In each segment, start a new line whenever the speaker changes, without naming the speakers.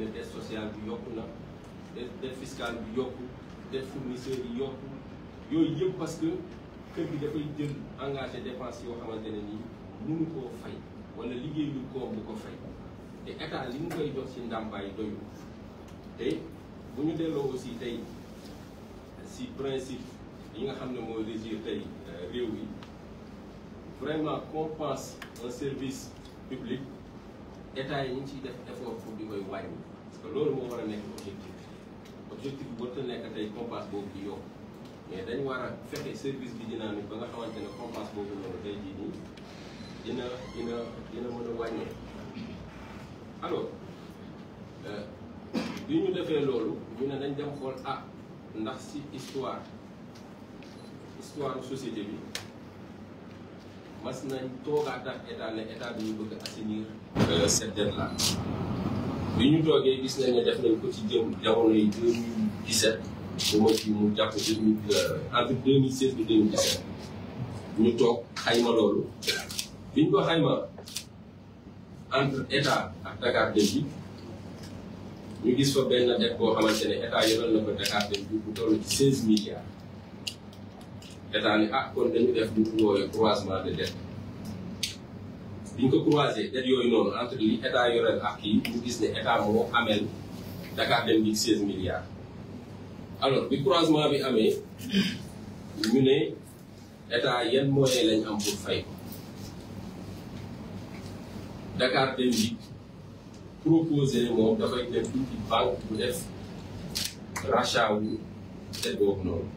ne dette sociale bi yokku na dette fiscale bi yokku dette fournisseur yi yokku yooyu yëpp parce que kër gi dafay jël engagé dépense yoo xamante ne nii mënu koo fay wala liggéey lu koom bu ko fay te état li mu koy jox ci ndàmpaay doyu te bu ñu delloo aussi tey si principe yi nga xam ne mooy régir tey réew mi vraiment qu'on pense un service public état yi ñu ngi ciy def effort pour di koy wàññi parce que loolu moo war a nekk objectif bi warut a nekk tey compas boobu di yokk mais dañu war a fexe service bi dynamique ba nga xamante ne compas boobu noonu tey jii nii dina mën a wàññee. alors bi ñu defee loolu ñu ne dañ dem xool ndax si histoire société bi mas nañ toogaat ak état ne état bi ñu bëgg a assainir cette dette là bi ñu toogee gis nañ ne def nañ ko ci jamono yi 2017 bu ma ci mu jàpp entre 2016 et 2017 ñu toog xayma loolu bi ñu ko xayma entre état ak Dakar Dem Dikk ñu gis fa benn dette boo xamante ne état yoral na ko Dakar Dem Dikk bu toll ci 16 milliards état ni kon dañu def lu ñu woowee croisement de dette bi ñu ko croisé dette yooyu noonu entre li état yoreel ak kii ñu gis ne état moo amel Dakar Dem Dikk 16 milliards. alors bi croisement bi amee ñu ne état yan moyen lañ am pour fay ko Dakar Dem Dikk proposé moom dafay dem ci banque bu def rachat wu dette boobu noonu.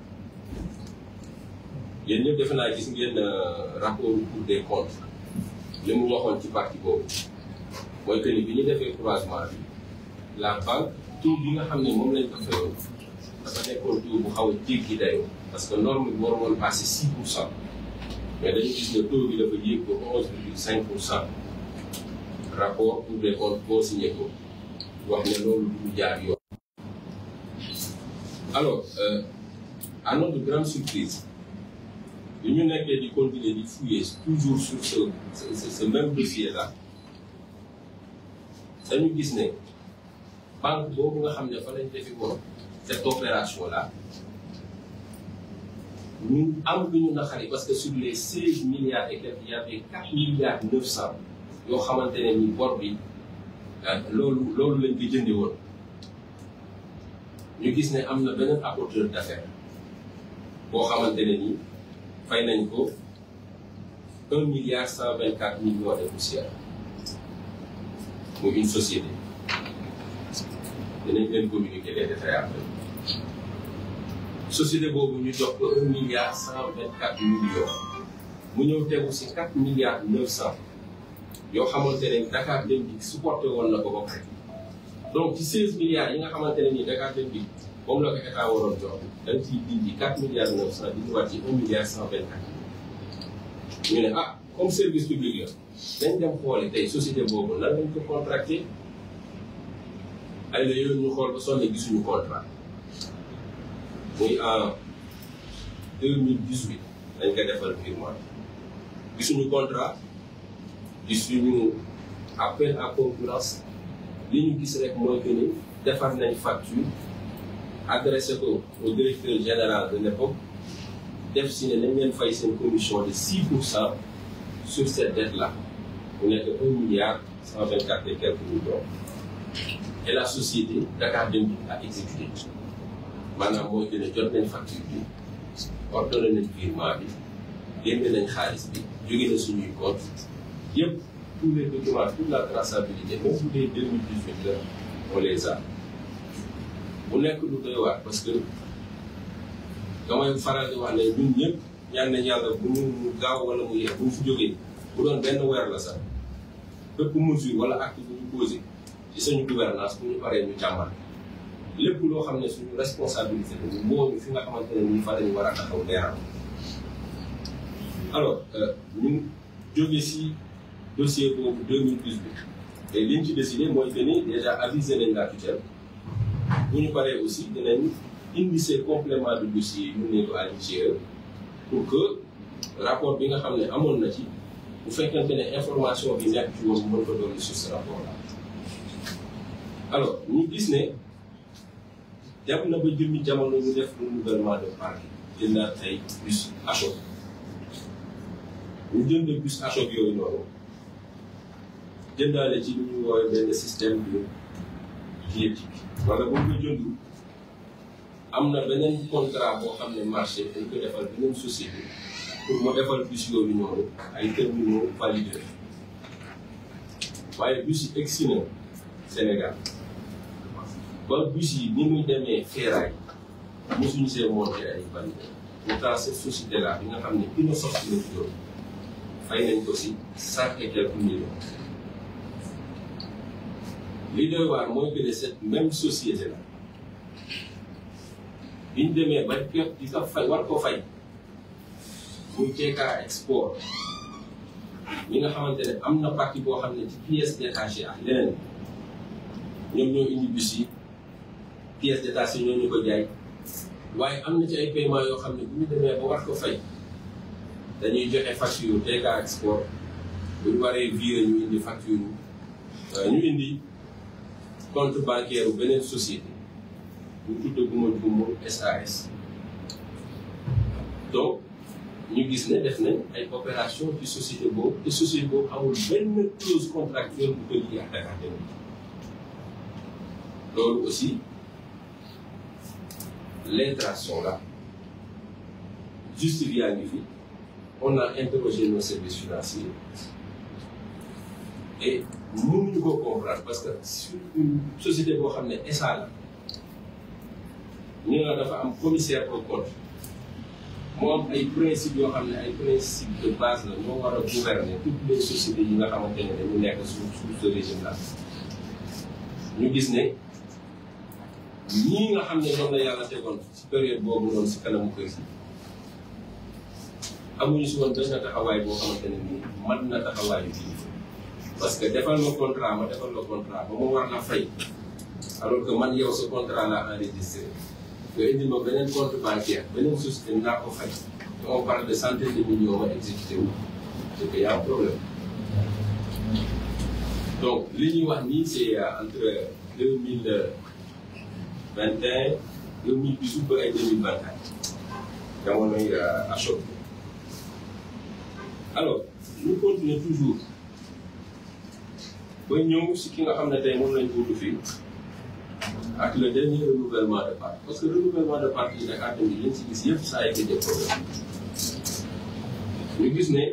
yéen ñëpp defe naa gis ngeen rapport Cour des comptes li mu waxoon ci partie boobu mooy que ni bi ñu defee croisement bi la banque taux bi nga xam ne moom lañ ko fayoon dafa nekkoon taux bu xaw a jéggi dayoo parce que norme bi waroon passé 6% mais dañu gis ne taux bi dafa yéeg ba 11,5%. rapport Cour des comptes boo signé ko wax ne loolu du jaar yoon. alors à notre grande surprise bi ñu nekkee di continuer di fouiller toujours sur ce même dossier là dañu gis ne banque boobu nga xam ne fa lañ defi woon cette opération là ñu am lu ñu naqari parce que sur les 16 milliards et quelques il y avait 4 milliards 900 yoo xamante ne ni bor bi loolu lañ ko jënde woon ñu gis ne am na beneen apporteur d'affaires boo xamante ne ni fay nañ ko 1 milliard 124 millions de poussières muy une société dinañ leen communiquer les détails après société boobu ñu jox ko 1 milliard 124 millions mu ñëw tegu si 4 milliards 900 yoo xamante ne Dakar Dem Dikk supporté woon na ko ba pare donc ci 16 milliards yi nga xamante ne nii Dakar Dem Dikk moom la ko état waroon jox dañ ciy dindi 4 milliards 900 di ñëwaat ci 1 milliard 124 ñu ne comme service public la dañ dem xooli tey société boobu nan lañ ko contracté ay la yooyu ñu xool ba sonne gisuñu contrat muy en 2018 dañ ko defal virement gisuñu contrat gisuñu appel à concurrence li ñu gis rek mooy que ni defar nañ facture adressé ko au directeur général de l'époque def si ne nañ leen fay seen commission de 6% sur cette dette là mu nekk 1 milliard 124 et quelques millions et la société Dakar Dem Dikk a exécuté maanaam mooy que ne jot nañ facture bi ordonné nañ virement bi génne nañ xaalis bi jóge na suñuy compte yëpp tous les documents toute la traçabilité même bu dee 2018 la on les a bu nekk lu doy waar parce que damay faral di wax ne ñun ñëpp ñaan nañ yàlla bu mu gaaw wala mu yeex bu mu fi jógee bu doon benn weer la sax bépp mesure wala acte bu ñu posé ci suñu gouvernance bu ñu paree ñu càmbar lépp loo xam ne suñu responsabilité la ñu moo ñu fi nga xamante ne ñu fa lañu war a taxaw leeral alors ñu jóge si dossier boobu 2018 et li ñu ci décidé mooy que ni déjà avisé nañ la tutelle bu ñu paree aussi dinañ indi ces compléments de dossier yu ne ko à l'IGE pour que rapport bi nga xam ne amoon na ci bu fekkente ne information bi nekk ci woon mën ko doon sur ce rapport là alors ñu gis ne dem na ba jëmmi jamono ñu def renouvellement de parc jëndaat ay bus Achok ñu jënd bus Achok yooyu noonu jëndaale ci lu ñu woowee benn système de diététique wala boo ko jënd am na beneen contrat boo xam ne marché dañ ko defal beneen société pour mu defal bus yooyu noonu ay terminaux validés waaye bus yi egsi na Sénégal ba bus yi ni muy demee Feeraay mosuñu see monté ay validés pourtant cette société là bi nga xam ne dina soxla na ci fay nañ ko si 100 et quelques millions. li doy waar mooy que cette même société là biñ demee ba képp di ko fay war ko fay muy TK Export ñi nga xamante ne am na partie boo xam ne ci pièces détachées ak leneen ñoom ñoo indi bus yi pièces détachées ñoo ñu ko jaay waaye am na ci ay paiement yoo xam ne bu ñu demee ba war ko fay dañuy joxe facture TK Export bu ñu waree virer ñu indi facture ñu indi compte bancaire bu beneen société ñu tudd Guma SAS donc ñu gis ne def nañ ay opération ci société boobu te société boobu amul benn clause contractuelle bu ko liggéey ak Dakar Dem Dikk loolu aussi les traces sont là juste yaa ngi fi on a interrogé nos services financiers et mënuñu ko comprendre parce que sur une société boo xam ne SA la ñu nga dafa am commissaire au compte moo am ay principes yoo xam ne ay principes de base la ñoo war a gouverner toutes les sociétés yi nga xamante ne dañu nekk sous ce régime là ñu gis ne ñii nga xam ne ñoom la yàlla tegoon ci période boobu noonu si kanamu kër si amuñu si woon benn taxawaay boo xamante ne nii mën na taxawaayu bii parce que defal nga contrat ma defal nga contrat ba ma war la fay alors que man yow sa contrat laa enregistré nga indil ma beneen compte bancaire beneen société naa ko fay on parle de centaines de millions ma exécuté wu c'est que y a un problème donc li ñuy wax nii c'est entre 2021 2018 ba ay 2024 jamonoy Achok alors ñu continuer toujours ba ñëw si ki nga xam ne tey moom lañ ko fii ak le dernier renouvellement de parc parce que renouvellement de parc yi Dakar Dem Dikk yi si gis yëpp ça a été des problèmes ñu gis ne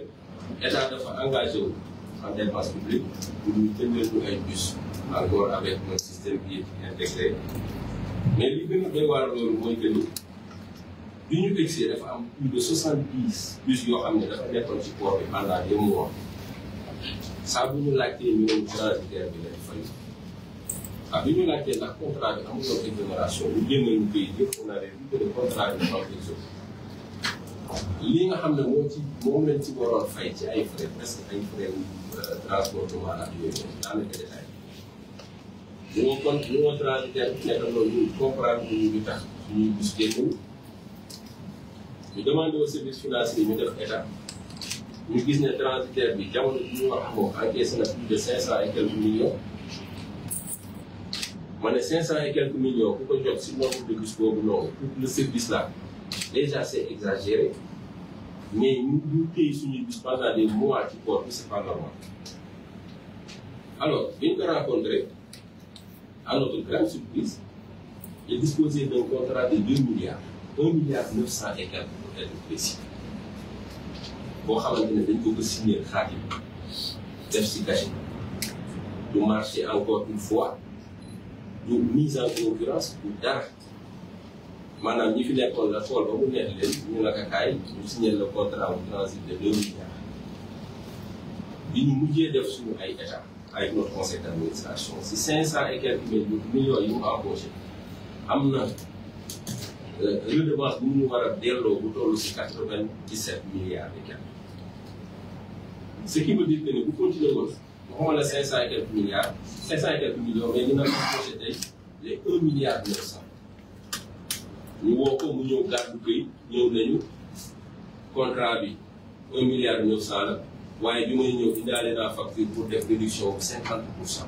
état dafa engagé wu en dépense publique pour ñu jëndal ñu ay bus encore avec un système qui est intégré mais li gën a doy waar loolu mooy que ni bi ñu egsee dafa am plus de 70 bus yoo xam ne dafa nekkoon ci port bi pendant des mois saa bu ñu laajtee ñu ne transitaire bi lay fay bi ñu laajtee ndax contrat bi amul woon exonération ñu génneel ñu koy yëpp on a vu que le contrat bi dafa am exonéré li nga xam ne moom lañ ci waroon fay ci ay frais presque ay frais transportement ak yooyu daanaka détail ñu nga transitaire bi nekk loolu ñu comprendre ñu tax suñuy gis génn ñu demandé au service financier ñu def état ñu gis ne transitaire bi jamono bi ñu wax moom encaissé na plus de 500 et quelques millions ma ne 500 et quelques millions ku ko jot si nombre de bus boobu noonu pour le service là déjà c'est exagéré mais ñu téye suñuy bus pendant des mois ci port bi c'est pas normal alors bi ñu ko rencontré à notre grande surprise j'ai disposé d'un contrat de 2 milliards 1 milliard 900 et quelques pour être précis boo xamante ne dañ ko signer xaatim def si cachet du marché encore une fois du mise en concurrence du dara maanaam ñi fi nekkoon la xool ba mu nekk leen ñu naka kaay ñu signer le contrat au transit de 2 milliards bi ñu mujjee def suñu ay état avec notre conseil d'administration si 500 et quelques millions yi mu embauché am na redevance bu ñu war a delloo bu toll si 97 milliards et quelques. Ce qui veut dire que ne bu continuer woon waxuma la 500 et quelques milliards 500 et quelques millions mais dina embauché tey les 1 milliard 900 ñu woo ko mu ñëw gàddu koy ñëw nañu contrat bi 1 milliard 900 la waaye bi may ñëw indaale naa facture pour def réduction bu 50%.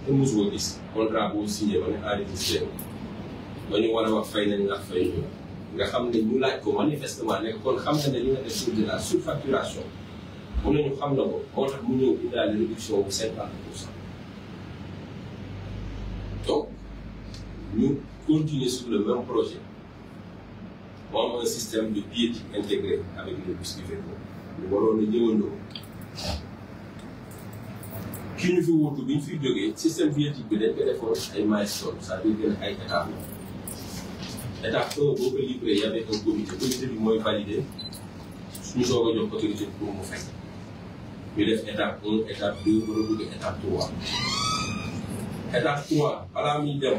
te mosoo gis contrat boo signé ba ne enregistré ba ñu war a wax fay nañ ndax fay ñu nga xam ne ñu laaj ko manifestement ne kon xam na ne li nga def sur de la surfacturation mu ne ñu xam na ko moo tax mu ñëw indaale réduction bu 50%. donc ñu continuer sur le même projet mu am un système de billettique intégré avec le bus Iveco ñu waroon a ñëwandoo ki ñu fi wuutu bi ñu fiy jógee système billettique bi dañ ko defoon ay milestones c'est-à-dire que ay étapes la étape 1 boo ko livré y avait un comité bi mooy validé suñu soog a jox autorité bi pour mu fay ñu def étape 1 étape 2 ba dugg étape 3 étape 3 balaa muy dem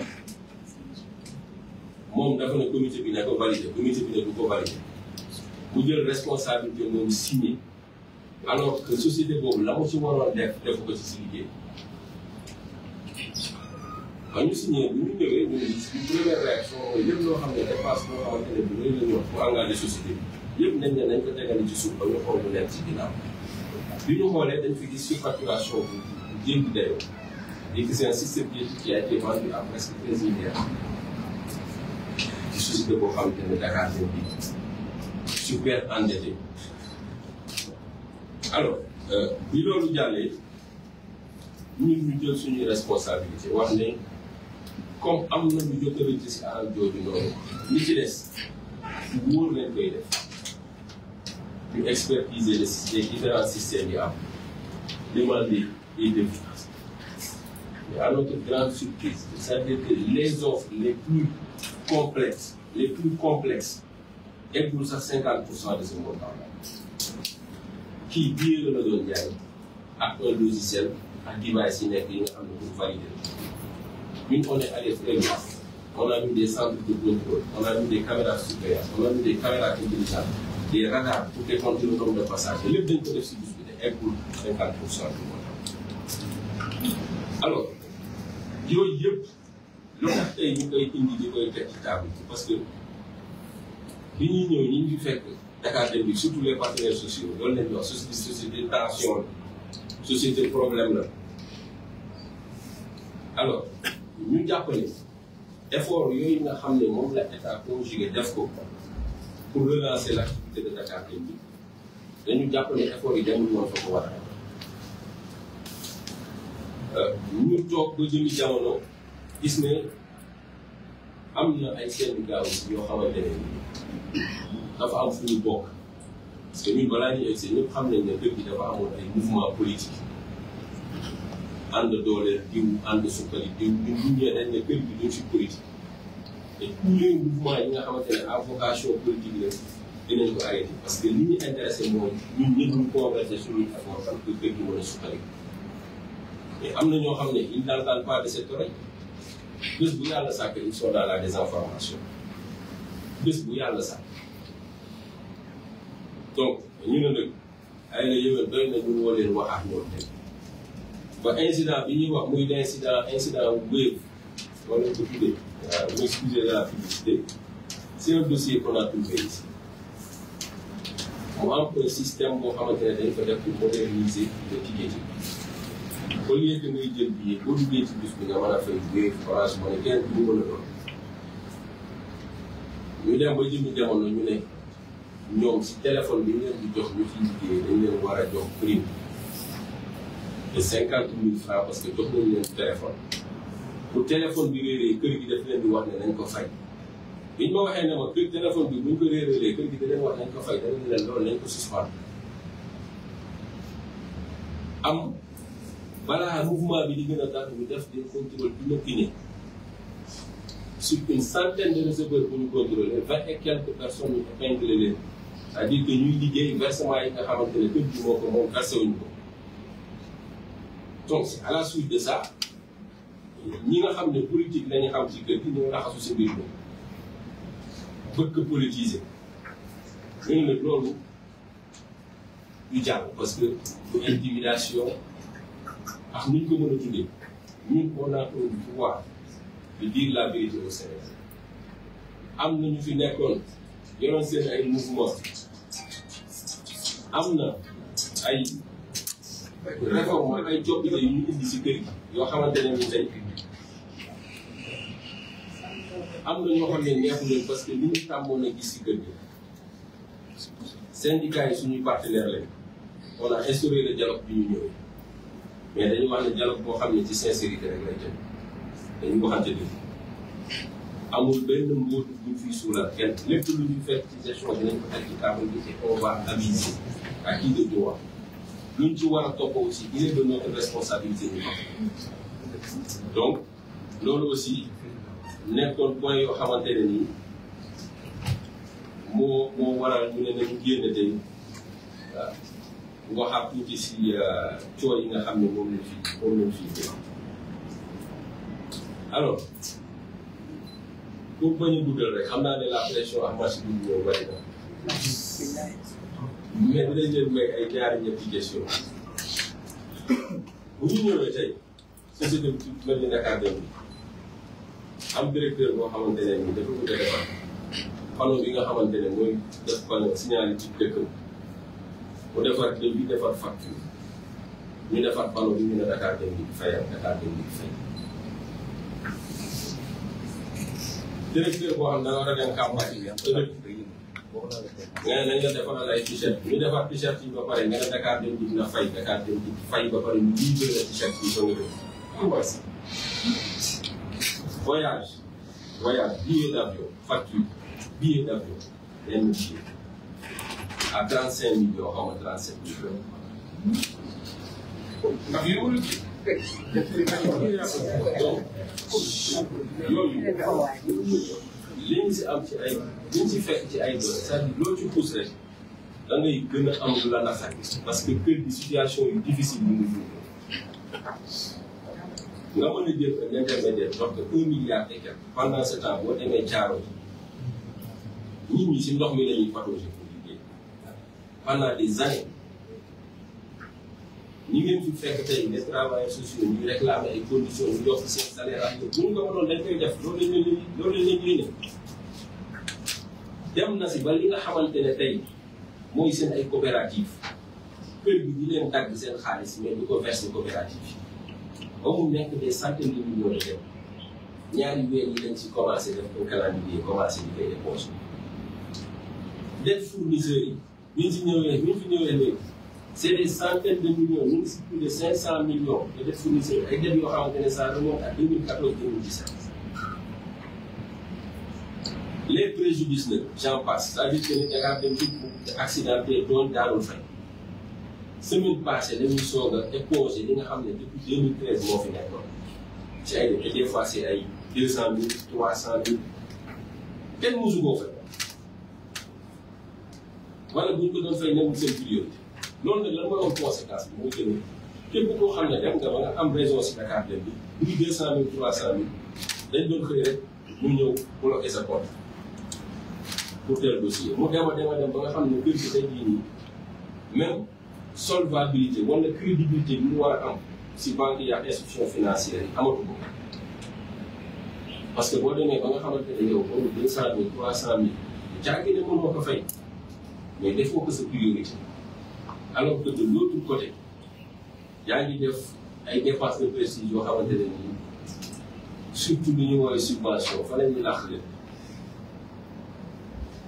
moom dafa ne comité bi ne ko validé comité bi ne du ko validé mu jël responsabilité moom signé alors que société boobu la mu ci waroon def ko ci si liggéey ba ñu signé bu ñu ñëwee ñu ngi première réaction mooy lépp loo xam ne dépasse loo xamante ne bu rëy la ñu wax pour engager société bi yëpp nañ ne nañ ko tegali ci suuf ba ñu xool lu nekk ci ginnaaw bi ñu xoolee dañ fi gis surfacturation bu jéggi dayoo et que c'est un système qui a été vendu à presque 13 milliards ci société boo xamante ne Dakar Dem Dikk super endetté. alors bi loolu jàllee ñun ñu jël suñuy responsabilité wax ne comme am na lu jot a rëcc si alal jooju noonu li ci des wóor lañ koy def ñu expertiser les différents systèmes yi am demander et devis. Mais à notre grande surprise, c'est-à-dire que les offres les plus complexes eggul sax 50% de ce montant-là. Kii biir la doon jaay ak un logiciel ak device yi nekk yi nga xam ne pour valider. Ñun on est allé très loin. On a mis des centres de contrôle, on a mis des caméras de surveillance, on a mis des caméras intelligentes, des radars pour décompter le nombre de passagers. Lépp dañ ko def si bus bi de eggul 50% du montant. Alors yooyu yëpp lu tax tey ñu koy indi di koy teg ci table bi parce que bi ñuy ñëw ñi ngi fekk Dakar Dem Dikk surtout les partenaires sociaux loolu lañ wax société tension la société problème la. alors ñu jàpp ne effort yooyu nga xam ne moom la état conjugué def ko pour relancer l'activité de Dakar Dem Dikk dañu jàpp ne effort yi demul woon fa ko war a ñu toog ba jëmi jamono gis ne am na ay syndicats yoo xamante ne dafa am fu ñu bokk parce que ñun balaa ñuy egsi ñëpp xam nañ ne dëkk bi dafa amoon ay mouvement politique ànd dooleel diw ànd sukkali diw ñun ñee dañ ne kër gi duñ si politique et tous les mouvements yi nga xamante ne à vocation politique la dinañ ko arrêté parce que li ñu intéressé mooy ñun ñëpp ñu converger suñuy effort pour que kër gi mën a sukkali. mais am na ñoo xam ne ils n'entendent pas de cette oreille bés bu yàlla sàkk ils sont dans la désinformation bés bu yàlla sàkk donc ñu ne nag ay la yëwén doy na ñu woo leen wax ak ñoom tey ba incident bi ñuy wax muy incident bu Wave wala ko tuddee muy excusez de la publicité c'est un dossier qu'on a trouvé ici mu am un système boo xamante ne dañ ko def pour moderniser le ticketing au lieu que ngay jël billet boo duggee ci bus bi nga mën a fay Wave Orange Money kenn du mën a doon ñu dem ba jëmi jamono ñu ne ñoom si téléphone bi ñu leen di jox ñu fi liggéey dañ leen war a jox prime de 50 000 francs parce que jox nañ leen téléphone bu téléphone bi réeree kër gi daf leen di wax ne nañ ko fay biñ ma waxee ne ma kër téléphone bi buñ ko réerélee kër gi da leen wax nañ ko fay danañ leen loolu nañ ko suspendre am balaa mouvement bi di gën a tax ñu def des contrôles inopinés sur une centaine de receveurs bu ñu contrôler 20 et quelques personnes ñu épinglé leen c'est-à-dire que ñuy liggéey versement yi nga xamante ne kër gi moo ko moom versé wuñu ko donc à la suite de ça ñi nga xam ne politique la ñu xam ci kër gi ñoo raxasu si mbir mi bëgg politiser ñu ne loolu du jàll parce que du intimidation ak nuñ ko mën a tuddee ñun on a un pouvoir de dire la vérité au Sénégal am na ñu fi nekkoon yoroon seen ay mouvement am na ay réforme mooy ay coppite yu ñu indi si kër gi yoo xamante ne ni tey am na ñoo xam ne neexu leen parce que li ñu tàmmoon a gis si kër gi syndicats yi suñuy partenaire lañ on a instauré le dialogue bi ñu ñëwee mais dañu wax ne dialogue boo xam ne ci sincérité rek lay jëm dañu waxante dëgg amul benn mbóot buñ fiy suulal kenn lépp lu ñu fekk ci gestion dinañ ko teg ci table bi et on va aviser à qui de droit luñ ci war a topp aussi il est de notre responsabilité ñu donc loolu aussi nekkoon point yoo xamante ne nii moo waral ñu ne nañu génn tey waaw waxaat tuuti si coow yi nga xam ne moom lañ fi alors pour bañ a guddal rek xam naa ne la pression ak marché bi ñëw bari na mais dinañ leen may ay ñaari ñetti question bu ñu ñëwee tey société bi mel ni Dakar Dem am directeur boo xamante ne nii dafa bëgg a defar panneau bi nga xamante ne mooy def panneau signalé ci dëkkam mu defar bi defar facture ñu defar panneau bi ñu ne Dakar Dem di fayal Dakar Dem di fay directeur boo xam ne da nga war a dem campagne nga ne nañ la defaral ay t-shirt ñu defar t-shirt yi ba pare nga ne Dakar Dem di dina fay Dakar Dem di fay ba pare ñu livré la t-shirt yi ba nga def voyage billet d'avion facture billet d'avion benn billet à 35 millions xaw ma 37 millions ndax yooyu donc yooyu li ñu si am ci ay li ñu si fekk ci ay doole c'est-à-dire loo ci pousse rek da ngay gën a am lu la naqari parce que kër gi situation yu difficile yi nga mën a jël un intermédiaire jox ko 1 milliard et quelque pendant ce temps boo demee caaro nit ñi si ndox mi la ñuy patauger pour liggéey pendant des années ñi ngeen fi fekk tey les travailleurs sociaux ñu réclamer ay conditions ñu yokk seen salaire ak bu ñu ko mënoon dañ koy def loolu lañ leen yéene dem na si ba li nga xamante ne tey mooy seen ay coopérative kër gi di leen dagg seen xaalis mais du ko verser coopérative yi ba mu nekk des centaines de millions de dem ñaari weer yi lañ ci commencé def un calendrier commencé di koy éponge dette fournisseurs yi ñu fi ñëwee léegi c'est des centaines de millions ñu ngi si plus de 500 millions de dettes fournisseurs ay dettes yoo xamante ne ça remonte à 2014-2017 les préjudices nag j'en passe c'est-à-dire que ne Dakar Dem Dikk accidenté doon daanul fay semaine passée dañuy soog a éponger li nga xam ne depuis 2013 moo fi nekkoon ci ay et des fois c'est ay 200 000 300 000 kenn mosu koo fay wala bu ñu ko doon fay newul seen priorité loolu nag lan mooy am conséquence bi mooy que ne képp koo xam ne dem nga ba nga am raison si Dakar Dem bi bu 200 000 300 000 dañ doon xëy rek mu ñëw bloqué sa compte pour tel dossier mu dem ba nga xam ne kër gi tey jii nii même solvabilité wala crédibilité bi mu war a am si banque yi ak institution financière yi amatu ko parce que boo demee ba nga xamante ne yow boobu 200 000 300 000 jaagi ne mënoo ko fay mais defoo ko sa priorité alors que de l'autre côté yaa ngi def ay dépenses de prestige yoo xamante ne nii surtout li ñuy woowee subvention fa la ñuy laax leen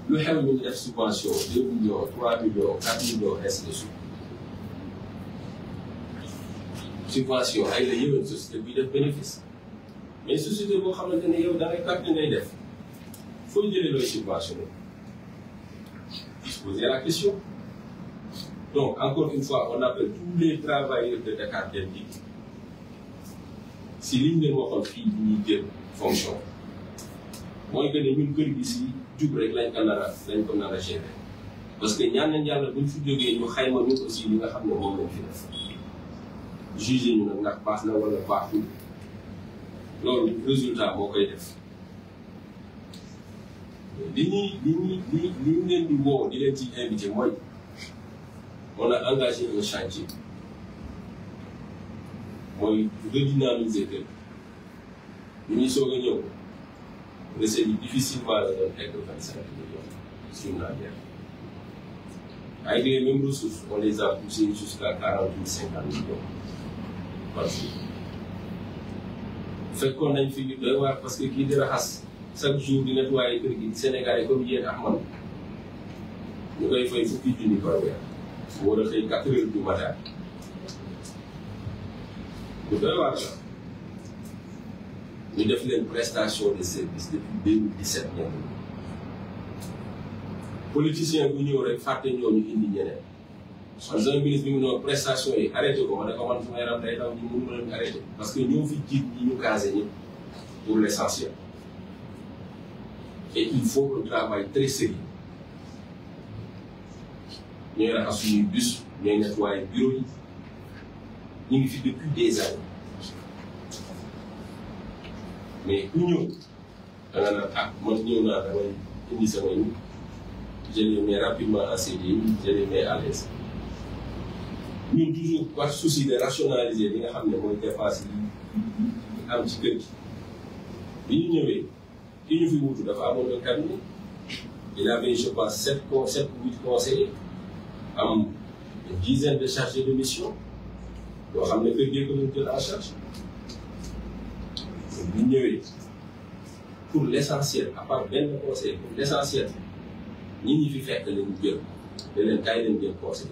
lu xew ñu ngi def subvention 2 millions 3 millions 4 millions ainsi de suite subvention ay la yëwén société buy def bénéfice mais société boo xamante ne yow da ngay perte ngay def foo jëlee looy subventionné se poser la question. Donc, encore une fois, on appelle tous les travailleurs de Dakar Dem Dikk si liñ leen waxoon fii ñuy jël fonction mooy que ne ñun kër gi si jub rek lañ ko nar a gérer parce que ñaan nañ yàlla buñ fi jógee ñu xayma ñun aussi li nga xam ne moom lañ fi def jugé ñu nag ndax baax na wala baaxul loolu résultat moo koy def li ñu leen di woo di leen ci invité mooy on a engagé un chantier mooy redynamiser kër bu ñuy soog a ñëw recette yi difficilement la doon egg 25 millions sur la guerre Avec les mêmes ressources, on les a poussés jusqu'à 40 000, 50 millions par jour. Fekkoon nañ fi ñu doy waar parce que kii di raxas chaque jour di nettoyer kër gi Sénégalais comme yéen ak man ñu koy fay fukki junni par weer mu war a xëy 4 heures du matin ñu doy waar la ñu def leen prestation de service depuis 2017 ñenn politicien bu ñëw rek fàtte ñooñu indi ñeneen man sama ministre bi mu noonu prestation yi arrêté ko ma ne ko man su ma yaram day daw ñu mënu ma leen arrêté parce que ñoo fi jiit ñi ñu casé ñëpp pour l' essentiel et il faut un travail très sérieux ñooy raxas suñuy bus ñooy nettoyer bureau yi ñu ngi fi depuis des années mais ku ñëw da nga naan ah man ñëw naa damay indi samay nit je les mets rapidement en CDI je les mets à l'aise ñun toujours par souci de rationaliser li nga xam ne mooy dépense yi am ci kër gi bi ñu ñëwee ki ñu fi wutu dafa amoon un cabinet il avait je pense 7 ou 8 conseillers am une dizaine de chargés de mission yoo xam ne kër gi ko doon jël en charge bi ñu ñëwee pour l' essentiel à part benn conseil pour l' essentiel ñi fi fekk la ñu jël da leen kaay leen jël conseil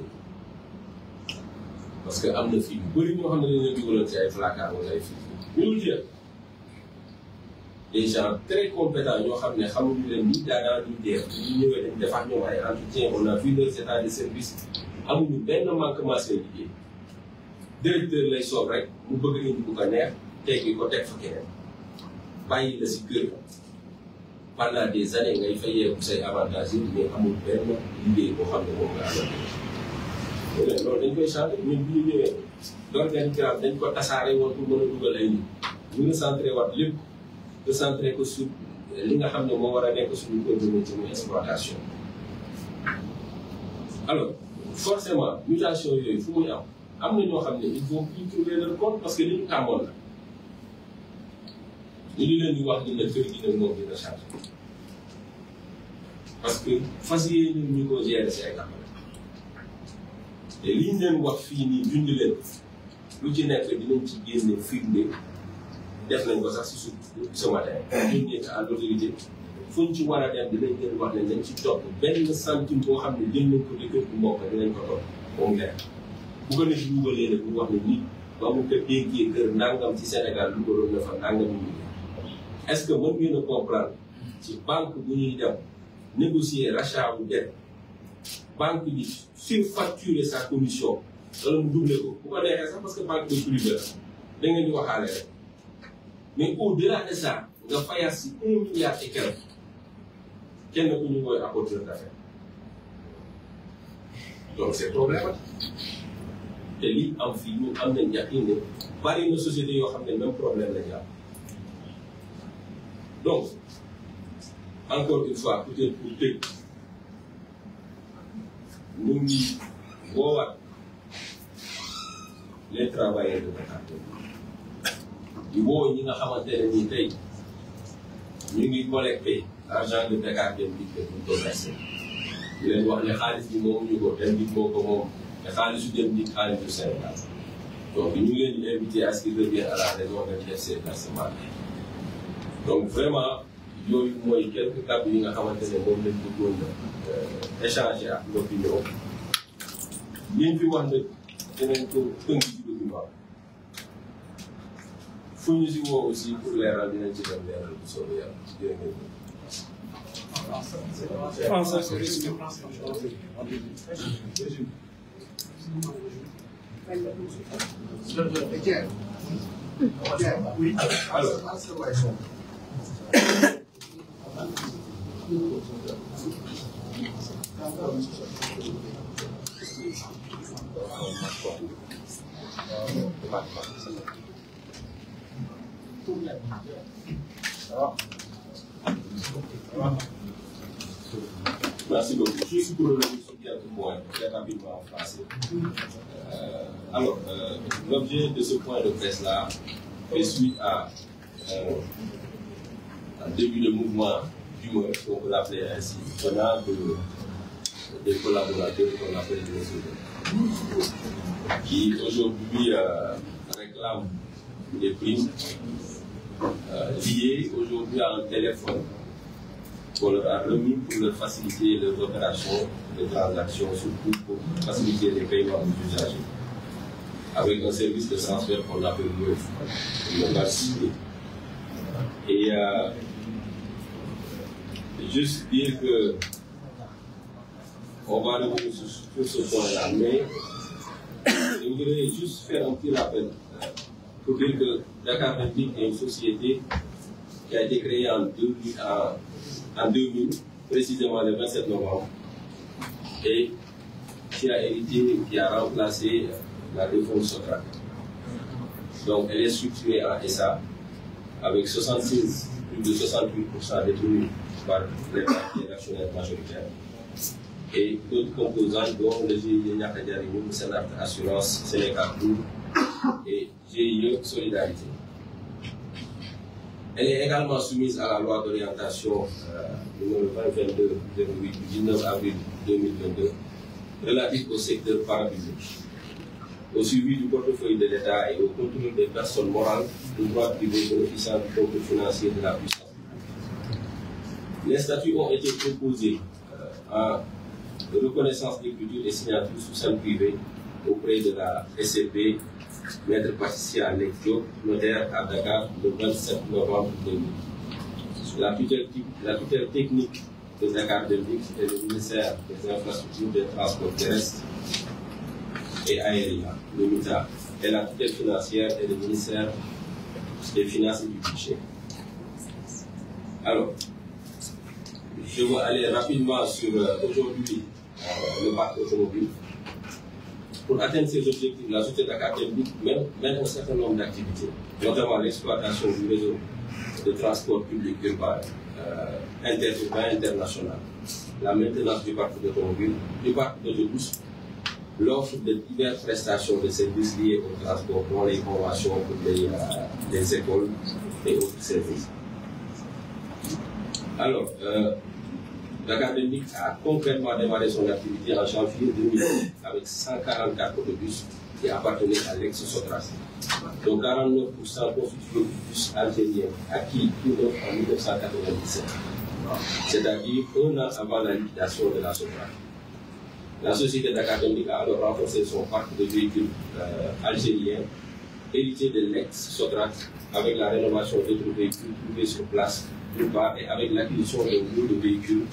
parce que am na fii yu bëri ñoo xam ne dañu leen dugaloon ci ay placard wala ay fii ñu dul jël des gens très compétents ñoo xam ne xamuñu leen ni daanaka duñ dee ñu ñëwee dañ defaat ñoom ay entretien on a vu leur état de service amuñu benn manquement seen liggéey directeur lay soob rek mu bëgg indi bu ko neex teggi ko teg fa keneen bàyyi la si kër pendant des années ngay fayeeku say avantages yi mais amul benn liggéey boo xam ne moom nga amal loolu dañ koy changé ñun bi ñu ñëwee l'organigramme dañ ko tasaare woon pour mën a dugal ay nit ñu recentré waat lépp recentré ko sur li nga xam ne moo war a nekk suñu cœur de métier muy exploitation. Alors forcément mutation yooyu fu muy am na ñoo xam ne il faut plus trouver leur compte parce que li ñu tàmmoon la ñu ngi leen di wax ni la kër gi nag moom dina changé parce que fas yéene ñu ko gérer si ay campagne te li ñu leen wax fii nii dund leen lu ci nekk dinañ ci génne firnde def nañ ko sax si suuf ce matin ñun ñi à l'autorité fu ñu ci war a dem dinañ leen wax ne nañ ci topp benn centime boo xam ne jël nañ ko di kër bu mbokk dinañ ko topp moom leer bu ko nekk dugalee rek bu wax ne nit ba mu ko dénkee kër nangam ci Sénégal dugaloon na fa nangam ñu est-ce que mën ngeen a comprendre ci banque bu ñuy dem négocier rachat bu dette banque bi surfacturer sa commission wala mu doublé ko bu ko neexee sax parce que banque de privé la da ngeen di waxaale rek mais au-delà de ça nga fayaat si 1 milliard et quelque kenn ku ñu koy apporteur d'affaires donc c'est problématique te lii am fii ñu am nañ yaqin ne bari na société yoo xam ne même problème la ñu am donc encore une fois peut-être pour tëj ñu ngi woowaat les travailleurs de Dakar di woo ñi nga xamante ne nii tey ñu ngi collecté argent de Dakar Dem Dikk ñu ko versé di leen wax ne xaalis bi moomuñu ko Dem Dikk moo ko moom te xaalisu Dem Dikk xaalisu Sénégal donc ñu ngi leen di invité à ce qu'ils reviennent à la raison de def ces versements donc vraiment yooyu mooy quelques kàddu yi nga xamante ne moom lañ bëggoon échanger ak l'opinion liñ fi wax nag dinañ ko tënk ci document fu ñu si woo aussi pour leeral dinañ ci dem leeral bu soobee yàlla jërë ngeen Merci beaucoup. Juste pour revenir sur quelques points, très rapidement en français. L'objet de ce point de presse-là fait suite à un début de mouvement d'humeur, on peut l'appeler ainsi, venant des collaborateurs qu'on appelle les réseaux, qui aujourd'hui réclament des primes liées aujourd'hui à un téléphone qu'on leur a remis pour leur faciliter leurs opérations de transactions, surtout pour faciliter les paiements aux usagers, avec un service de transfert qu'on appelle le facilité. Et juste dire que on va revenir sur ce point-là, mais je voudrais juste faire un petit rappel pour dire que Dakar Dem Dikk est une société qui a été créée en 2000, précisément le 27 novembre, et qui a hérité, qui a remplacé la réforme Sotrac. Donc elle est structurée en SA avec 66, plus de 68% détenus par les partis actionnaires majoritaires et d'autres composantes dont le GIE Niaka Jariñu, Sénat Assurance, Sénégal Group et GIE Solidarité. Elle est également soumise à la loi d'orientation numéro 2022-08 du 19 avril 2022 relative au secteur parapublic, au suivi du portefeuille de l'État et au contrôle des personnes morales de droit privé bénéficiant du concours financier de la puissance publique. Les statuts ont été proposés en reconnaissance d'écriture et signature sous scelle privée auprès de la SCP, Maître Patricia Diop, notaire à Dakar, le 27 novembre 2000. La tutelle technique de Dakar Dem Dikk est le ministère des Infrastructures, des Transports terrestres et aériens, le MITA, et la tutelle financière est le ministère des Finances et du Budget. Alors, je vais aller rapidement sur aujourd'hui le parc automobile. Pour atteindre ces objectifs, la société Dakar Dem Dikk mène un certain nombre d'activités, notamment l'exploitation du réseau de transport public urbain, interurbain, international, la maintenance du parc automobile, du parc d'autobus, l'offre de diverses prestations de services liés au transport, dont les conventions pour les écoles et autres services. Alors, Dakar Dem Dikk a concrètement démarré son activité en janvier 2000 avec 144 autobus qui appartenaient à l'ex-Sotrac. Donc 49% constitués du bus algérien acquis en 1997, c'est-à-dire un an avant la liquidation de la Sotrac. La société Dakar Dem Dikk a alors renforcé son parc de véhicules algériens hérités de l'ex-Sotrac avec la rénovation d'autres véhicules trouvés sur place d'une part et avec l'acquisition de nouveaux véhicules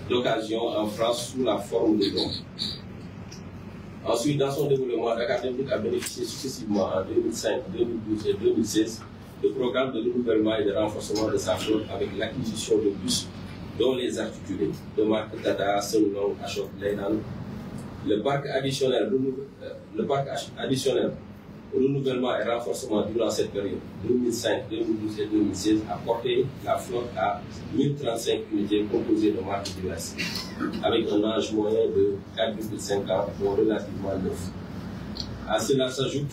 d'occasion en France sous la forme de dons. Ensuite, dans son développement, Dakar Dem Dikk a bénéficié successivement en 2005, 2012 et 2016 de programmes de renouvellement et de renforcement de sa flotte avec l'acquisition de bus dont les articulés de marque Tata, Sunlong, Ashok, Leyland. Le parc additionnel renouvellement et renforcement durant cette période 2005, 2012 et 2016 a porté la flotte à 1035 unités composées de marques diverses, avec un âge moyen de 4,5 ans, dont relativement neuf. À cela s'ajoute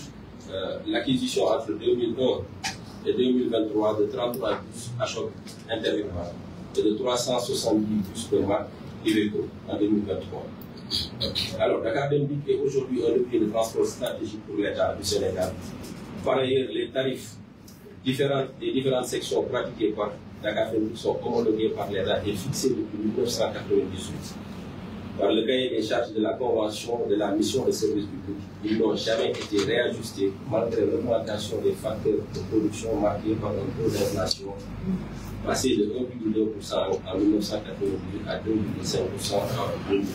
l'acquisition entre 2001 et 2023 de 33 bus Ashok interurbains et de 370 bus de marque Iveco en 2023. Alors, Dakar Dem Dikk est aujourd'hui un levier de transport stratégique pour l'État du Sénégal. Par ailleurs, les tarifs des différentes sections pratiquées par Dakar Dem Dikk sont homologués par l'État et fixés depuis 1998. Par le cahier des charges de la Convention de la mission de service public, ils n'ont jamais été réajustés malgré l'augmentation des facteurs de production marqués par un taux d'inflation passé de 1,2% en 1998 à 2,5% en 2020.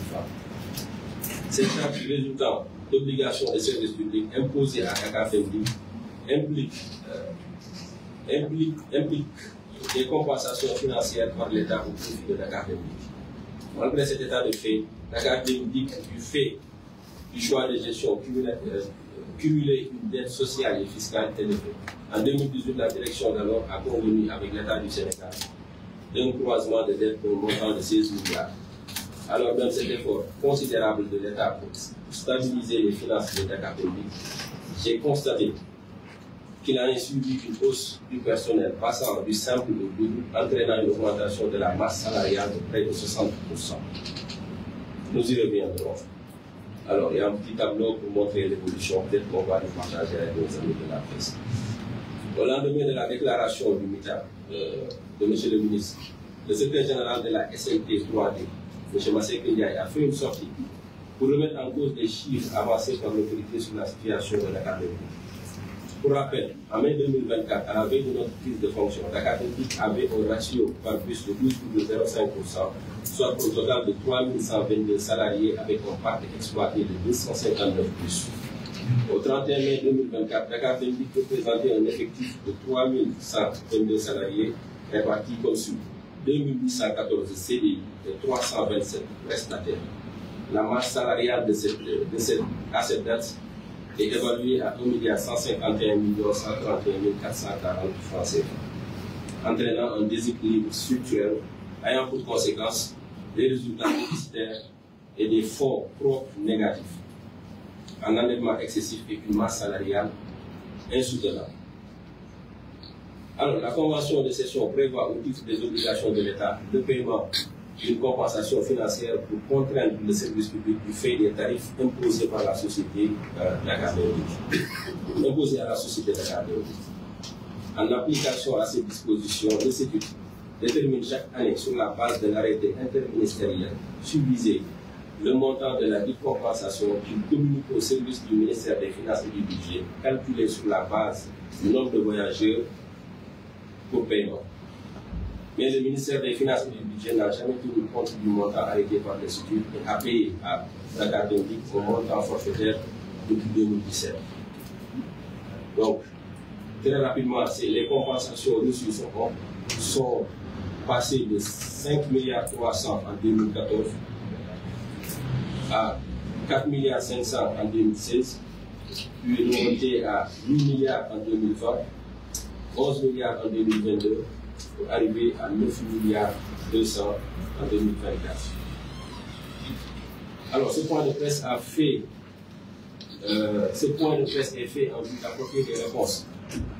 Ces charges résultant d'obligations de services publics imposées à Dakar Dem Dikk impliquent des compensations financières par l'État au profit de Dakar Dem Dikk. Malgré cet état de fait, Dakar Dem Dikk, du fait du choix de gestion cumulé une dette sociale et fiscale élevée. En 2018, la direction d'alors a convenu avec l'État du Sénégal d'un croisement de dette d'un montant de 16 milliards. Alors, dans cet effort considérable de l'État pour stabiliser les finances de Dakar Dem Dikk, j'ai constaté qu'il en ait suivi une hausse du personnel passant du simple au double, entraînant une augmentation de la masse salariale de près de 60%. Nous y reviendrons. Alors, il y a un petit tableau pour montrer l'évolution, peut-être qu'on va le partager avec nos amis de la presse. Au lendemain de la déclaration du MITA de M. le ministre, le secrétaire général de la SNT 3D, M. Massé Ndiaye, a fait une sortie pour remettre en cause les chiffres avancés par l'autorité sur la situation de Dakar Dem Dikk. Pour rappel, en mai 2024, à la veille de notre prise de fonction, Dakar Dem Dikk avait un ratio par bus de 12,05%, soit au total de 3122 salariés avec un parc exploité de 259 bus. Au 31 mai 2024, Dakar Dem Dikk représentait un effectif de 3122 salariés répartis comme suit: 2814 CDI et 327 prestataires. La masse salariale à cette date est évaluée à 1 151 131 440 francs CFA, entraînant un déséquilibre structurel ayant pour conséquence des résultats déficitaires et des fonds propres négatifs, un endettement excessif et une masse salariale insoutenable. Alors, la convention de cession prévoit au titre des obligations de l'État le paiement d'une compensation financière pour contraindre le service public du fait des tarifs imposés par la société Dakar Dem Dikk, imposés à la société Dakar Dem Dikk. En application à ces dispositions, le CETUD détermine chaque année sur la base de l'arrêté interministériel subvisé le montant de la dite compensation qu'il communique au service du ministère des Finances et du Budget, calculé sur la base du nombre de voyageurs pour paiement. Mais le ministère des Finances et du Budget n'a jamais tenu compte du montant arrêté par l'Institut et a payé à Dakar Dem Dikk au montant forfaitaire depuis 2017. Donc, très rapidement, les compensations reçues sont passées de 5,3 milliards en 2014 à 4,5 milliards en 2016, puis remonté à 8 milliards en 2020, 11 milliards en 2022, pour arriver à 9 milliards 200 en 2024. Alors, ce point de presse est fait en vue d'apporter des réponses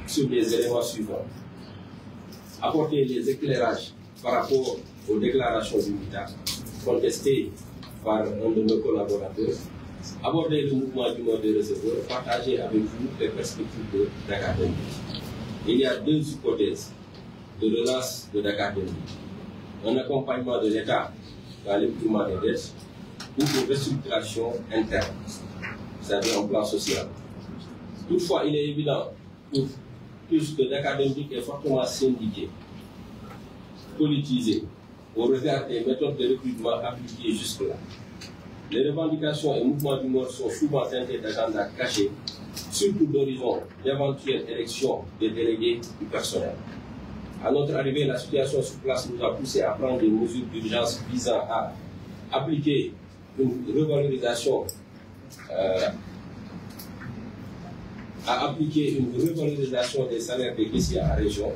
sur les éléments suivants. Apporter les éclairages par rapport aux déclarations du MITA contestées par un de nos collaborateurs, aborder le mouvement du mode de receveur, partager avec vous les perspectives de Dakar Dem Dikk. Il y a deux hypothèses de relance de Dakar Dem Dikk: un accompagnement de l'État dans l'épuisement des dettes ou une restructuration interne, c'est-à-dire en plan social. Toutefois, il est évident, puisque Dakar Dem Dikk est fortement syndiqué, politisé, au regard des méthodes de recrutement appliquées jusque-là. Les revendications et mouvements d'humeur sont souvent teintés d'agendas cachés, surtout d'horizon d'éventuelles élections des délégués du personnel. À notre arrivée, la situation sur place nous a poussé à prendre des mesures d'urgence visant à appliquer une revalorisation des salaires des caissiers à la région,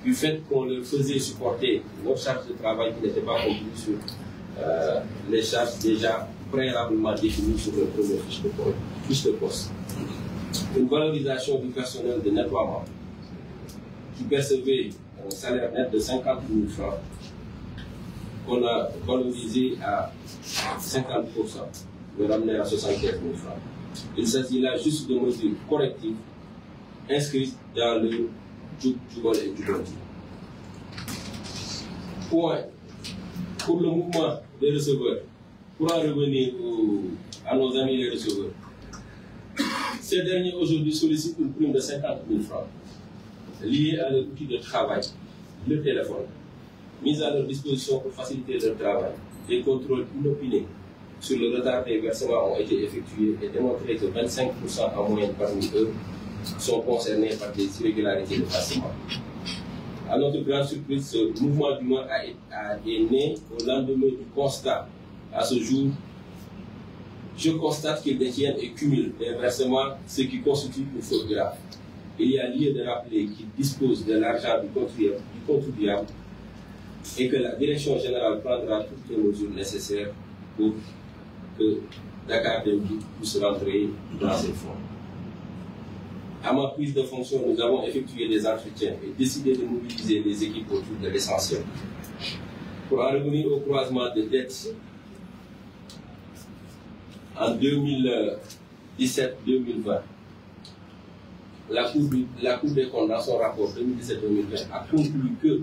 du fait qu'on leur faisait supporter notre charge de travail qui n'était pas comprise sur les charges déjà préalablement définies sur le premier fiche de poste. Une valorisation du personnel de nettoiement qui percevait un salaire net de 50 000 francs, qu'on a valorisé à 50%, le ramener à 75 000 francs. Il s'agit là juste de mesures correctives inscrites dans le Jubal et Jubanti. Point. Pour le mouvement des receveurs, pour en revenir à nos amis les receveurs, ces derniers aujourd'hui sollicitent une prime de 50 000 francs liée à leur outil de travail, le téléphone, mise à leur disposition pour faciliter leur travail. Des contrôles inopinés sur le retard des versements ont été effectués et démontré que 25% en moyenne parmi eux sont concernés par des irrégularités de versement. À notre grande surprise, ce mouvement d'humeur est né au lendemain du constat. À ce jour, je constate qu'ils détiennent et cumulent des versements, ce qui constitue une faute grave. Il y a lieu de rappeler qu'ils disposent de l'argent du contribuable et que la direction générale prendra toutes les mesures nécessaires pour que Dakar Dem Dikk puisse rentrer dans ces fonds. À ma prise de fonction, nous avons effectué des entretiens et décidé de mobiliser les équipes autour de l'essentiel. Pour en revenir au croisement de dettes, en 2017-2020, la Cour des comptes, dans son rapport 2017-2020, a conclu que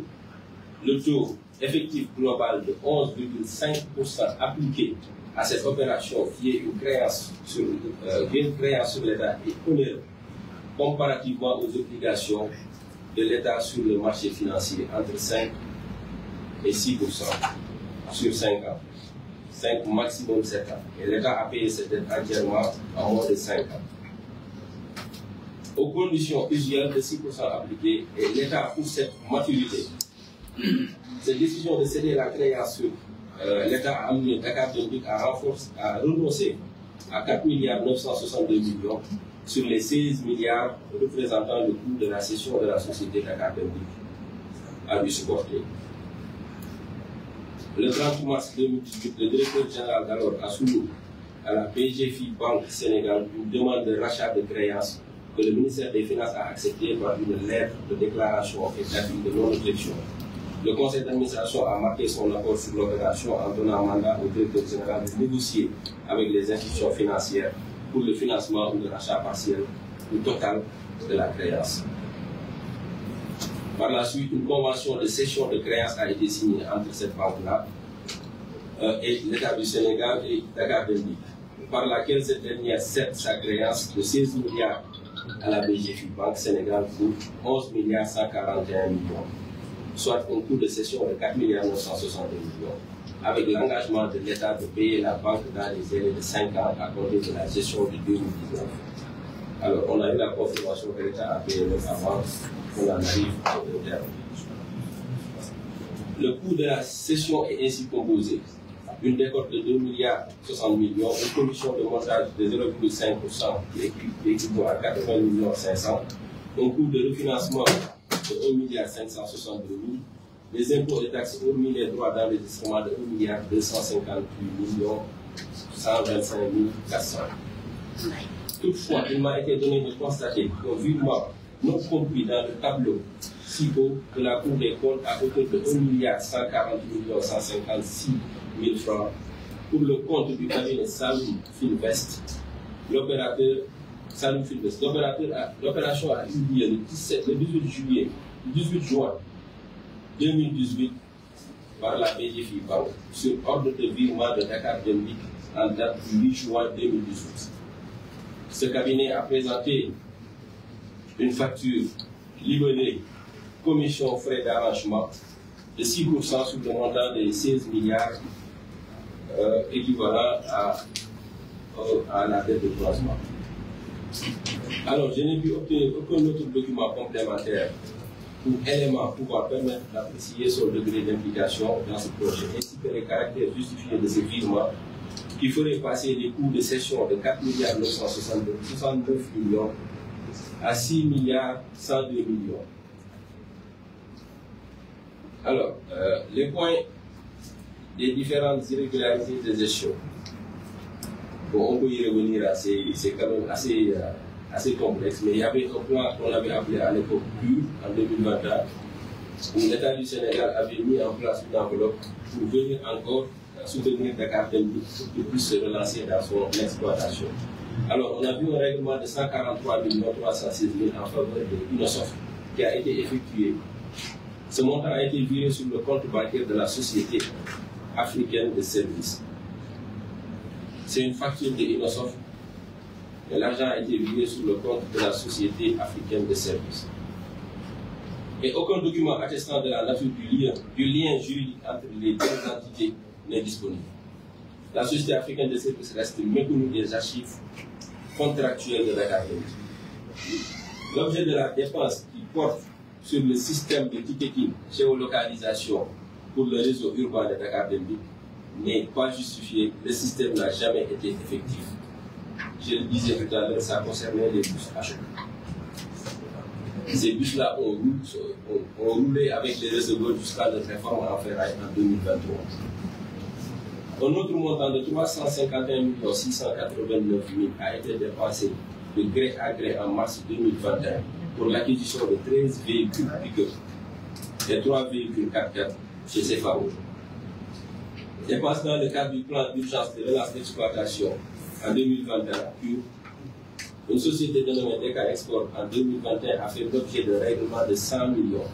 le taux effectif global de 11,5% appliqué à cette opération qui est une créance sur l'État est onéreux comparativement aux obligations de l'État sur le marché financier entre 5 et 6% sur 5 ans. 5 maximum 7 ans. Et l'État a payé cette dette entièrement en moins de 5 ans. Aux conditions usuelles de 6% appliquées, et l'État pour cette maturité. Cette décision de céder la créance sur l'État a amené Dakar Dem Dikk à renoncer à 4 962 millions sur les 16 milliards représentant le coût de la cession de la société Dakar Dem Dikk à lui supporter. Le 30 mars 2018, le directeur général d'alors a soumis à la PGFI Banque Sénégal une demande de rachat de créances que le ministère des Finances a acceptée par une lettre de déclaration et d'avis de non-objection. Le conseil d'administration a marqué son accord sur l'opération en donnant mandat au directeur général de négocier avec les institutions financières pour le financement ou le rachat partiel ou total de la créance. Par la suite, une convention de cession de créances a été signée entre cette banque-là et l'État du Sénégal et Dakar Dem Dikk, par laquelle cette dernière cède sa créance de 16 milliards à la BGFI Banque Sénégal pour 11 141 millions, soit un coût de cession de 4 962 millions, avec l'engagement de l'État de payer la banque dans les délais de 5 ans à compter de la gestion de 2019. Alors, on a eu la confirmation que l'État a payé même avant qu'on en arrive au terme. Le coût de la cession est ainsi composé. Une décote de 2 milliards 60 millions, une commission de montage de 0,5% qui équivaut à 80 500 000, un coût de refinancement de 1 milliard 562 000, les impôts et taxes hormis les droits d'enregistrement de 1 milliard 258 125 400. Toutefois, il m'a été donné de constater qu'un virement non compris dans le tableau CIO de la Cour des comptes à hauteur de 1 milliard 140 156 000 francs pour le compte du cabinet Saloum Finvest. L'opération a eu lieu le 18 juin 2018 par la BGFI Banque sur ordre de virement de Dakar Dem Dikk en date du 8 juin 2018. Ce cabinet a présenté une facture libellée commission frais d'arrangement de 6% sur le montant de 16 milliards équivalent à la dette de croisement. Alors, je n'ai pu obtenir aucun autre document complémentaire ou élément pouvant permettre d'apprécier son degré d'implication dans ce projet, ainsi que les caractères justifiés de ce virement qui ferait passer les coûts de cession de 4 milliards 969 millions à 6 milliards 102 millions. Alors, les points des différentes irrégularités de gestion. Bon, on peut y revenir, c'est quand même assez complexe, mais il y avait un plan qu'on avait appelé à l'époque PUR en 2021, où l'État du Sénégal avait mis en place une enveloppe pour venir encore soutenir Dakar Dem Dikk pour qu'il puisse se relancer dans son exploitation. Alors, on a vu un règlement de 143 306 000 en faveur de l'INOSOF qui a été effectué. Ce montant a été viré sur le compte bancaire de la Société africaine de services. C'est une facture de l'INOSOF, et l'argent a été viré sur le compte de la Société africaine de services. Et aucun document attestant de la nature du lien juridique entre les deux entités n'est disponible. La Société africaine de services reste méconnue des archives contractuelles de Dakar Dem Dikk. L'objet de la dépense qui porte sur le système de ticketing géolocalisation pour le réseau urbain de Dakar Dem Dikk n'est pas justifié. Le système n'a jamais été effectif. Je le disais tout à l'heure, ça concernait les bus HO. Ces bus-là ont roulé avec les receveurs jusqu'à notre réforme en ferraille en 2023. Un autre montant de 351 689 000 a été dépensé de gré à gré en mars 2021 pour l'acquisition de 13 véhicules pick-up et 3 véhicules 4x4 chez CFAO. Dépenses dans le cadre du plan d'urgence de relance d'exploitation en 2021, puis une société dénommée DK Export en 2021 a fait l'objet de règlement de 100 millions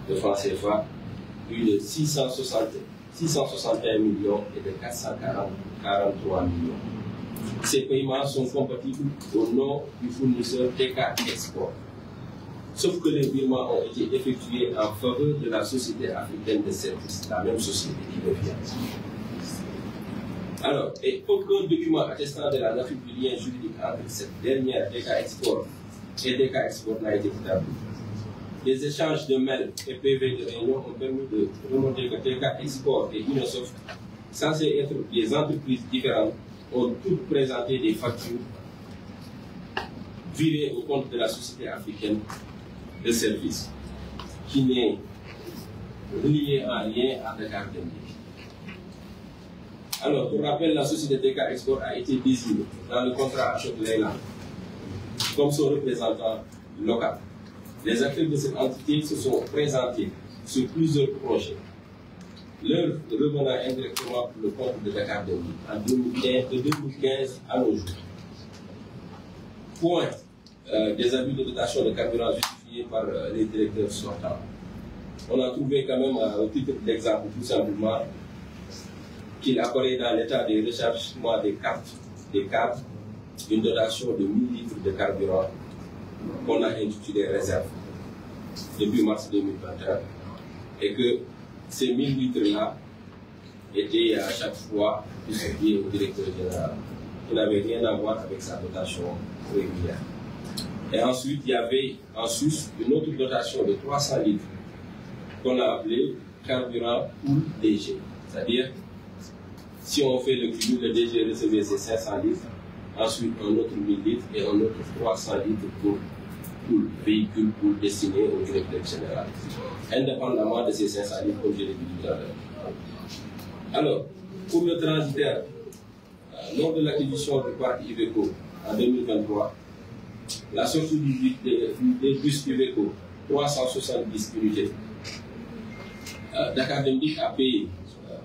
de francs CFA, puis de 661 millions et de 443 millions. Ces paiements sont compatibles au nom du fournisseur DK Export. Sauf que les virements ont été effectués en faveur de la Société africaine de services, la même société qui revient. Alors, et aucun document attestant de la nature du lien juridique entre cette dernière DK Export et DK Export n'a été établi. Les échanges de mails et PV de réunion ont permis de remonter que DK Export et Unosoft, censés être des entreprises différentes, ont toutes présenté des factures virées au compte de la Société africaine de services, qui n'est lié en rien à Dakar Dem Dikk. Alors, pour rappel, la société DK Export a été désignée dans le contrat Achot-Leyland comme son représentant local. Les acteurs de cette entité se sont présentés sur plusieurs projets, leur revenant indirectement pour le compte de Dakar Dem Dikk de 2015 à nos jours. Point des abus de dotation de carburant justifiés par les directeurs sortants. On a trouvé quand même, au titre d'exemple, tout simplement, qu'il apparaît dans l'état des rechargements des cartes, une dotation de 1000 litres de carburant qu'on a intitulé réserve depuis mars 2021 et que ces 1000 litres-là étaient à chaque fois distribués au directeur général, qui n'avait rien à voir avec sa dotation régulière. Et ensuite, il y avait en sus une autre dotation de 300 litres qu'on a appelée carburant pool DG. C'est-à-dire, si on fait le cumul, le DG recevait ses 500 litres, ensuite un autre 1000 litres et un autre 300 litres pour véhicule pool destiné au directeur général, indépendamment de ces 500 litres comme je l'ai dit tout à l'heure. Alors, pour le transitaire, lors de l'acquisition du parc Iveco en 2023, la sortie des bus Iveco, 370 unités, Dakar Dem Dikk a payé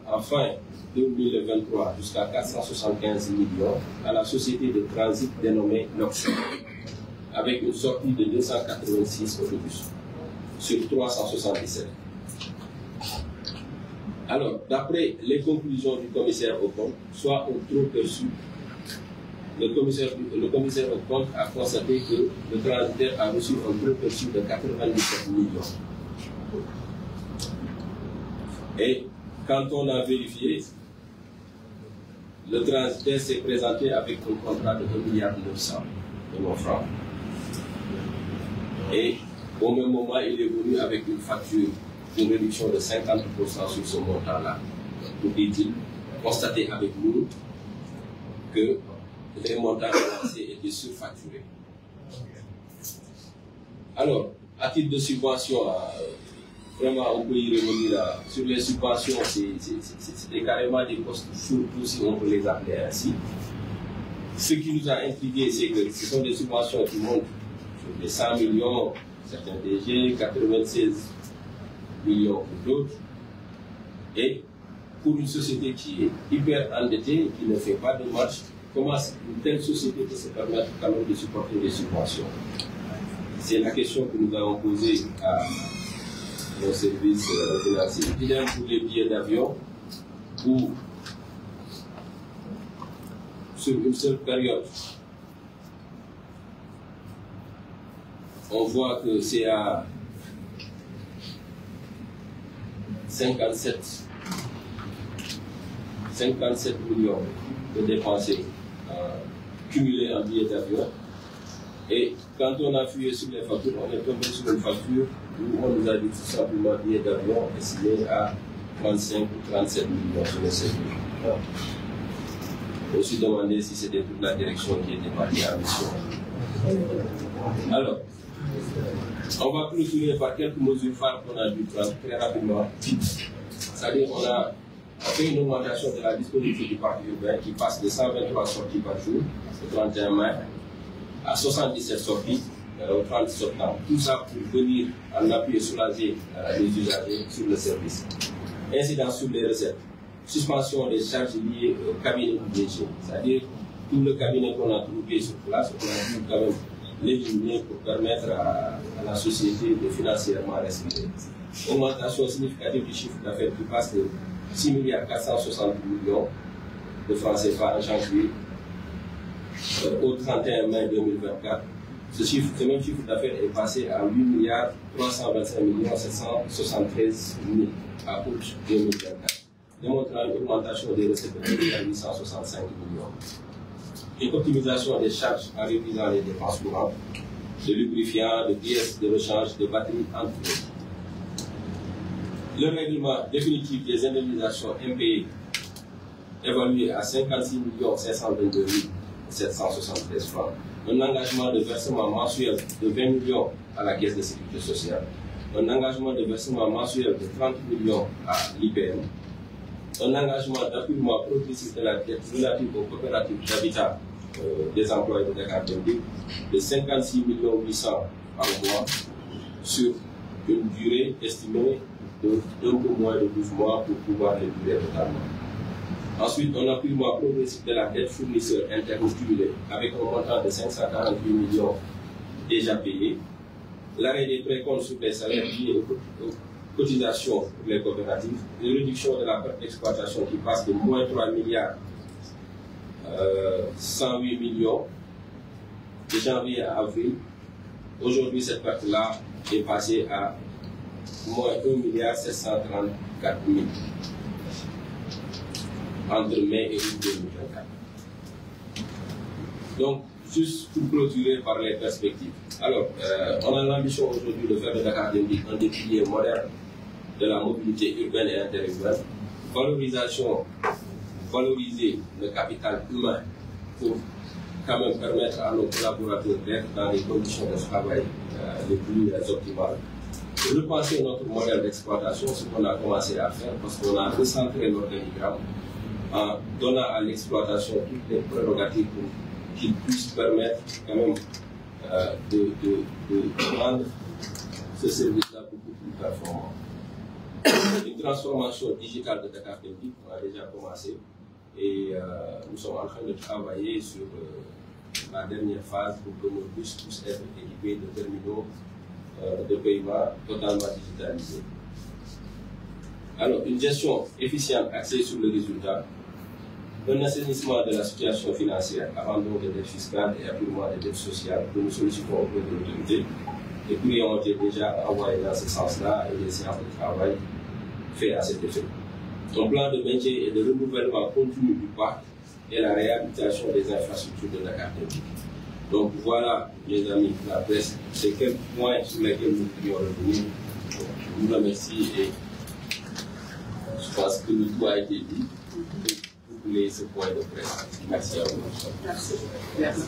en fin 2023 jusqu'à 475 millions à la société de transit dénommée Nox, avec une sortie de 286 autobus sur 377. Alors, d'après les conclusions du commissaire au compte, soit au trop perçu, le commissaire au compte a constaté que le transitaire a reçu un trop perçu de 97 millions. Et quand on a vérifié, le transitaire s'est présenté avec un contrat de 1,9 milliard de francs. Et au même moment, il est venu avec une facture d'une réduction de 50% sur ce montant-là. Pour dit-il, constater avec nous que les montants financiers étaient surfacturés. Alors, à titre de subvention, vraiment, on peut y revenir sur les subventions, c'était carrément des postes surtout si on peut les appeler ainsi. Ce qui nous a intrigué, c'est que ce sont des subventions qui montent sur des 100 millions, certains DG, 96 millions pour d'autres. Et pour une société qui est hyper endettée, qui ne fait pas de marche, comment une telle société peut se permettre quand même de supporter des subventions? C'est la question que nous avons posée à nos services financiers. Idem pour les billets d'avion, où sur une seule période, on voit que c'est à 57 millions de dépensés cumulés en billets d'avion. Et quand on a fouillé sur les factures, on est tombé sur une facture où on nous a dit tout simplement billets d'avion estimés à 35 ou 37 millions, je ne sais plus. On s'est demandé si c'était toute la direction qui était partie en mission. Alors, on va clôturer par quelques mesures phares qu'on a dû prendre très rapidement. C'est-à-dire qu'on a fait une augmentation de la disponibilité du parc urbain qui passe de 123 sorties par jour, le 31 mai, à 77 sorties au 30 septembre. Tout ça pour venir en appui et soulager les usagers sur le service. Incidence sur les recettes. Suspension des charges liées au cabinet budgétaire, c'est-à-dire tout le cabinet qu'on a trouvé sur place, on a dû quand même l'éliminer pour permettre à la société de financièrement respirer. Augmentation significative du chiffre d'affaires qui passe de 6 milliards 460 millions de francs CFA en janvier au 31 mai 2024. Ce même chiffre d'affaires est passé à 8 milliards 325 millions 773 000 à août 2024, démontrant une augmentation des recettes de 1 865 millions. Une optimisation des charges en réduisant les dépenses courantes, de lubrifiants, de pièces de rechange, de batteries, entre autres. Le règlement définitif des indemnisations impayées évalué à 56 522 773 francs. Un engagement de versement mensuel de 20 millions à la Caisse de sécurité sociale. Un engagement de versement mensuel de 30 millions à l'IPM. Un engagement d'apurement progressif de la dette relative aux coopératives d'habitat des employés de Dakar Dem Dikk de 56 800 par mois sur une durée estimée d'un peu moins de 12 mois pour pouvoir les durer totalement. Ensuite, un apurement progressif de la dette fournisseur interne cumulée avec un montant de 548 millions déjà payés. L'arrêt des précomptes sur les salaires liés aux cotisations pour les coopératives. Une réduction de la perte d'exploitation qui passe de moins 3 milliards 108 millions de janvier à avril. Aujourd'hui, cette perte-là est passée à moins 1 milliard 734 000 entre mai et août 2024. Donc, juste pour clôturer par les perspectives. Alors, on a l'ambition aujourd'hui de faire de Dakar Dem Dikk un des piliers modernes de la mobilité urbaine et interurbaine. Valoriser le capital humain pour quand même permettre à nos collaborateurs d'être dans les conditions de travail les plus optimales. Repenser notre modèle d'exploitation, ce qu'on a commencé à faire parce qu'on a recentré l'organigramme en donnant à l'exploitation toutes les prérogatives pour qu'il puisse permettre quand même de rendre ce service-là beaucoup plus performant. Une transformation digitale de Dakar Dem Dikk, on a déjà commencé et nous sommes en train de travailler sur la dernière phase pour que nos bus puissent être équipés de terminaux de paiement totalement digitalisés. Alors, une gestion efficiente axée sur le résultat, un assainissement de la situation financière, abandon des dettes fiscales et apurement des dettes sociales que nous sollicitons auprès de l'autorité. Les courriers ont été déjà envoyés dans ce sens-là et des séances de travail faites à cet effet. Un plan de maintien et de renouvellement continu du parc et la réhabilitation des infrastructures de Dakar Dem Dikk. Donc voilà, mes amis, la presse, c'est quelques points sur lesquels nous pourrions revenir. Je vous remercie et je pense que le tout a été dit. Vous voulez ce point de presse. Merci à vous.
Merci. Merci.